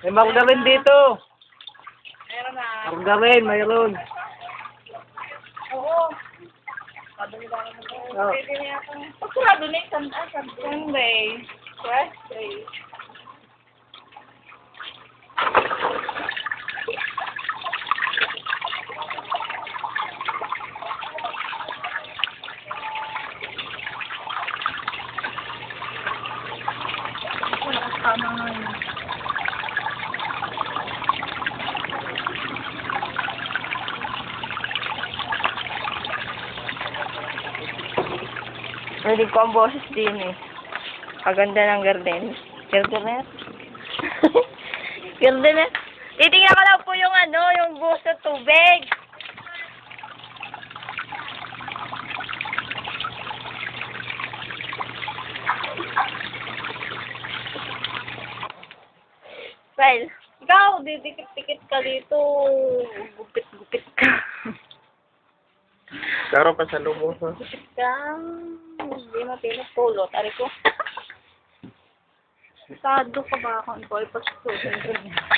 May margarin dito. Meron na. Margarin, mayroon. Oo. Padali ba naman ko? Oh. Pwede na ako. Pag sarado na yung Sunday. Wednesday. Tama nga yun. Pwede ko ang boses din eh. Kaganda ng garden. Gardener? Gardener? Titingnan ko lang po yung yung buhos ng tubig. Well, Ikaw, didikit-dikit ka dito. Gupit-gupit ka. Karo pa sa lubo. Gupit ka. Hindi mapinapulot. Ari ko. Sado ka ba ako? Ikaw ay pagsusunod.